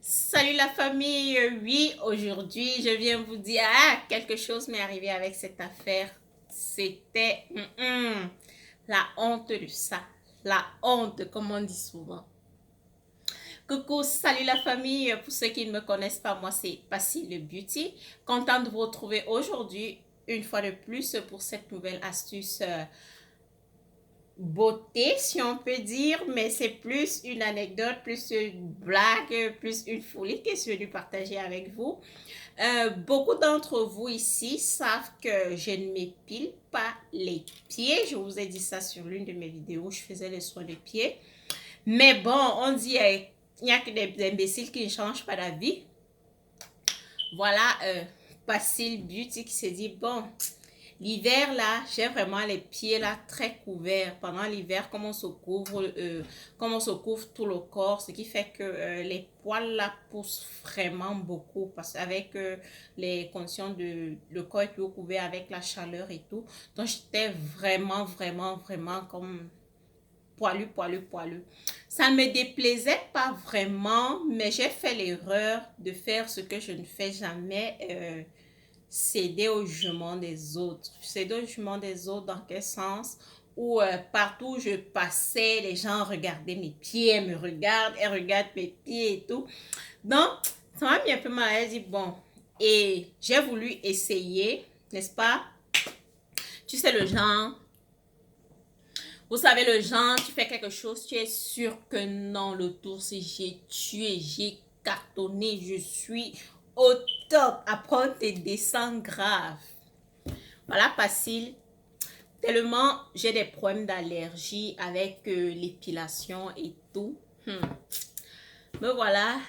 Salut la famille, oui, aujourd'hui je viens vous dire, quelque chose m'est arrivé avec cette affaire. C'était la honte de ça, la honte comme on dit souvent. Coucou, salut la famille, pour ceux qui ne me connaissent pas, moi c'est Passy le Beauty. Content de vous retrouver aujourd'hui une fois de plus pour cette nouvelle astuce beauté, si on peut dire, mais c'est plus une anecdote, plus une blague, plus une folie que je suis venue partager avec vous. Beaucoup d'entre vous ici savent que je ne m'épile pas les pieds. Je vous ai dit ça sur l'une de mes vidéos où je faisais les soins des pieds. Mais bon, on dit il n'y a que des imbéciles qui ne changent pas d'avis. Voilà, Facile Beauty qui s'est dit, bon, l'hiver là, j'ai vraiment les pieds là très couverts. Pendant l'hiver, comme on se couvre tout le corps, ce qui fait que les poils là poussent vraiment beaucoup parce qu'avec les conditions de le corps est tout couvert avec la chaleur et tout. Donc j'étais vraiment comme poilu, poilu, poilu. Ça ne me déplaisait pas vraiment, mais j'ai fait l'erreur de faire ce que je ne fais jamais. Céder au jugement des autres. Céder au jugement des autres dans quel sens? Où partout où je passais, les gens regardaient mes pieds, elles me regardent, elles regardent mes pieds et tout. Donc, ça m'a mis un peu mal à l'aise. Bon, et j'ai voulu essayer, n'est-ce pas? Tu sais le genre, vous savez le genre, tu fais quelque chose, tu es sûr que non, le tour c'est j'ai tué, j'ai cartonné, je suis au top. Après, tes descends graves. Voilà, facile. Tellement j'ai des problèmes d'allergie avec l'épilation et tout. Mais voilà,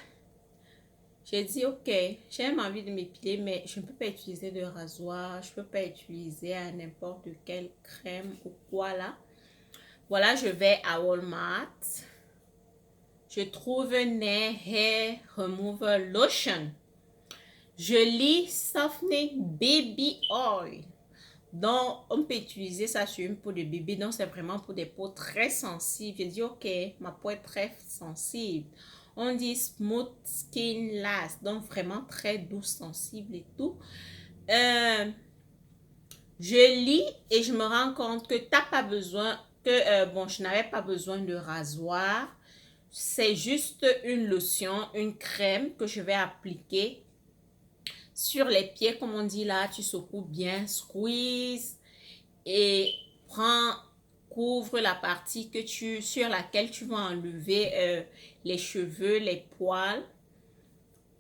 j'ai dit ok, j'ai envie de m'épiler, mais je ne peux pas utiliser de rasoir, je ne peux pas utiliser n'importe quelle crème ou quoi là. Voilà, je vais à Walmart. Je trouve Nair Hair Remover Lotion. Je lis Softening Baby Oil. Donc, on peut utiliser ça sur une peau de bébé. Donc, c'est vraiment pour des peaux très sensibles. J'ai dit, ok, ma peau est très sensible. On dit Smooth Skin Last. Donc, vraiment très douce, sensible et tout. Je lis et je me rends compte que t'as pas besoin, bon, je n'avais pas besoin de rasoir. C'est juste une lotion, une crème que je vais appliquer sur les pieds, comme on dit là. Tu secoues bien, squeeze et couvre la partie sur laquelle tu vas enlever les cheveux, les poils.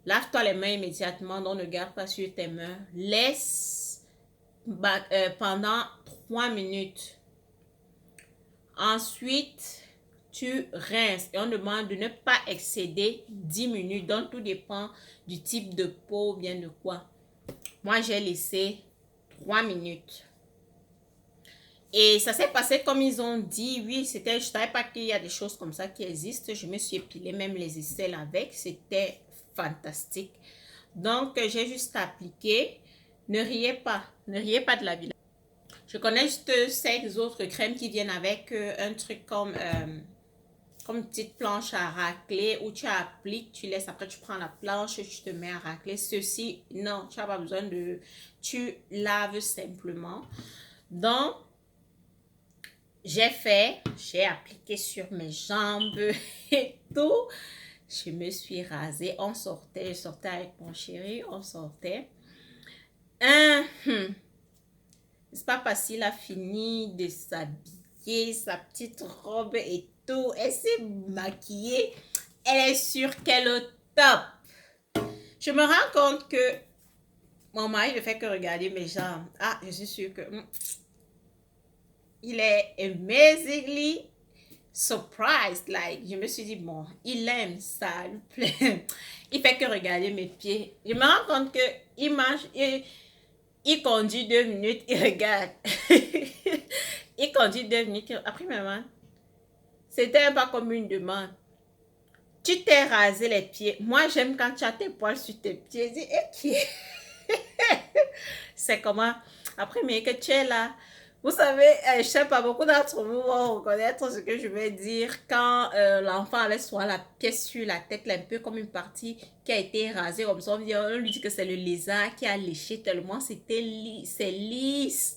Lave-toi les mains immédiatement, donc ne garde pas sur tes mains. Laisse pendant 3 minutes. Ensuite, tu rinces et on demande de ne pas excéder 10 minutes. Donc, tout dépend du type de peau ou bien de quoi. Moi, j'ai laissé 3 minutes. Et ça s'est passé comme ils ont dit. Oui, je ne savais pas qu'il y a des choses comme ça qui existent. Je me suis épilé même les aisselles avec. C'était fantastique. Donc, j'ai juste appliqué. Ne riez pas. Ne riez pas de la vie. Je connais juste ces autres crèmes qui viennent avec un truc comme une petite planche à racler où tu appliques, tu laisses, après tu prends la planche, tu te mets à racler. Ceci, non, tu n'as pas besoin de... Tu laves simplement. Donc, j'ai appliqué sur mes jambes et tout. Je me suis rasée, je sortais avec mon chéri, on sortait. C'est pas facile à finir de s'habiller, sa petite robe et tout. Elle s'est maquillée. Elle est sûre qu'elle est au top. Je me rends compte que mon mari ne fait que regarder mes jambes. Ah, je suis sûre que il est amazingly surprised. Like, je me suis dit, bon, il aime ça, lui plaît. Il fait que regarder mes pieds. Je me rends compte que il mange, il conduit 2 minutes, il regarde. Il conduit 2 minutes. Après, maman, c'était pas comme une demande. Tu t'es rasé les pieds. Moi, j'aime quand tu as tes poils sur tes pieds. Je dis, qui c'est comment? Après, mais que tu es là, Vous savez, je sais pas, beaucoup d'entre vous vont reconnaître ce que je vais dire quand l'enfant avait soit la pièce sur la tête, là, un peu comme une partie qui a été rasée comme ça. On lui dit que c'est le lézard qui a léché tellement c'était lisse, c'est lisse.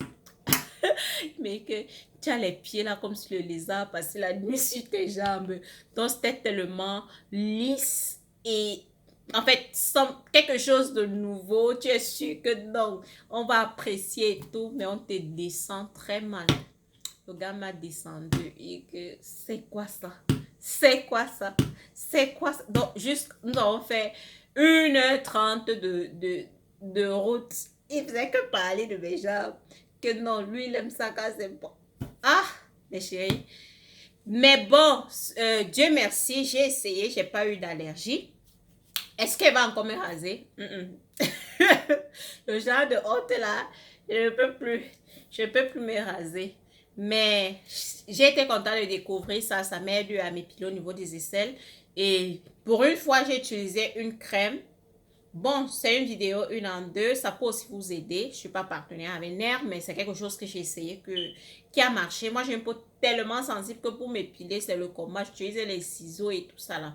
Mais que tu as les pieds là comme si le lézard passait la nuit sur tes jambes. Donc c'était tellement lisse et en fait, sans quelque chose de nouveau, tu es sûr que non, on va apprécier et tout, mais on te descend très mal. Le gars m'a descendu et que c'est quoi ça? C'est quoi ça? C'est quoi ça? Donc, juste, nous avons fait 1h30 de route. Il faisait que parler de mes jambes. Que non, lui, il aime ça quand c'est bon. Ah, mes chéris. Mais bon, Dieu merci, j'ai essayé, j'ai pas eu d'allergie. Est-ce qu'elle va encore me raser? Le genre de honte là, je ne peux plus. Je ne peux plus me raser. Mais j'ai été contente de découvrir ça. Ça m'aide à m'épiler au niveau des aisselles. Et pour une fois, j'ai utilisé une crème. Bon, c'est une vidéo une en deux. Ça peut aussi vous aider. Je ne suis pas partenaire avec Nair, mais c'est quelque chose que j'ai essayé qui a marché. Moi, j'ai une peau tellement sensible que pour m'épiler, c'est le combat. J'utilise les ciseaux et tout ça là.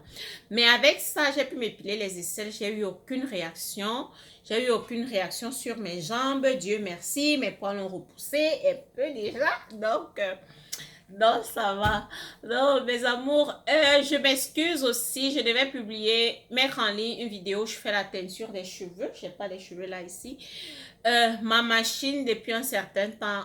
Mais avec ça, j'ai pu m'épiler les aisselles. J'ai eu aucune réaction. J'ai eu aucune réaction sur mes jambes. Dieu merci. Mes poils ont repoussé un peu déjà. Donc, non, ça va. Non, mes amours, je m'excuse aussi. Je devais mettre en ligne une vidéo où je fais la teinture des cheveux. Je n'ai pas les cheveux là ici. Ma machine, depuis un certain temps,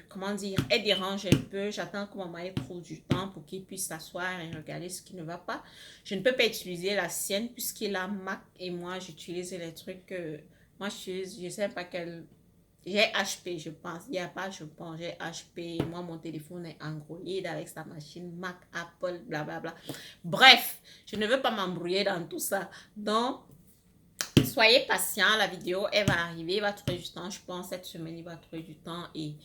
comment dire, elle dérange un peu. J'attends que mon mari trouve du temps pour qu'il puisse s'asseoir et regarder ce qui ne va pas. Je ne peux pas utiliser la sienne puisqu'il a Mac et moi, j'utilise les trucs que... Moi, je ne sais pas quel... J'ai HP, je pense. Il n'y a pas, je pense. J'ai HP. Moi, mon téléphone est Android avec sa machine Mac, Apple, blablabla. Bref, je ne veux pas m'embrouiller dans tout ça. Donc, soyez patient. La vidéo, elle va arriver. Il va trouver du temps. Je pense cette semaine, il va trouver du temps et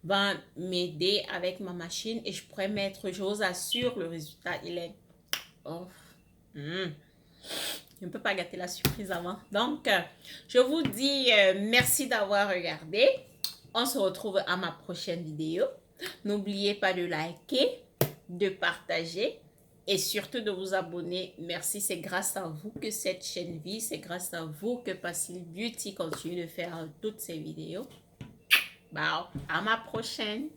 va m'aider avec ma machine. Et je pourrais mettre, je vous assure, le résultat, il est... Oh. Je ne peux pas gâter la surprise avant. Donc, je vous dis merci d'avoir regardé. On se retrouve à ma prochaine vidéo. N'oubliez pas de liker, de partager et surtout de vous abonner. Merci, c'est grâce à vous que cette chaîne vit. C'est grâce à vous que Pacil Beauty continue de faire toutes ces vidéos. Bah, à ma prochaine.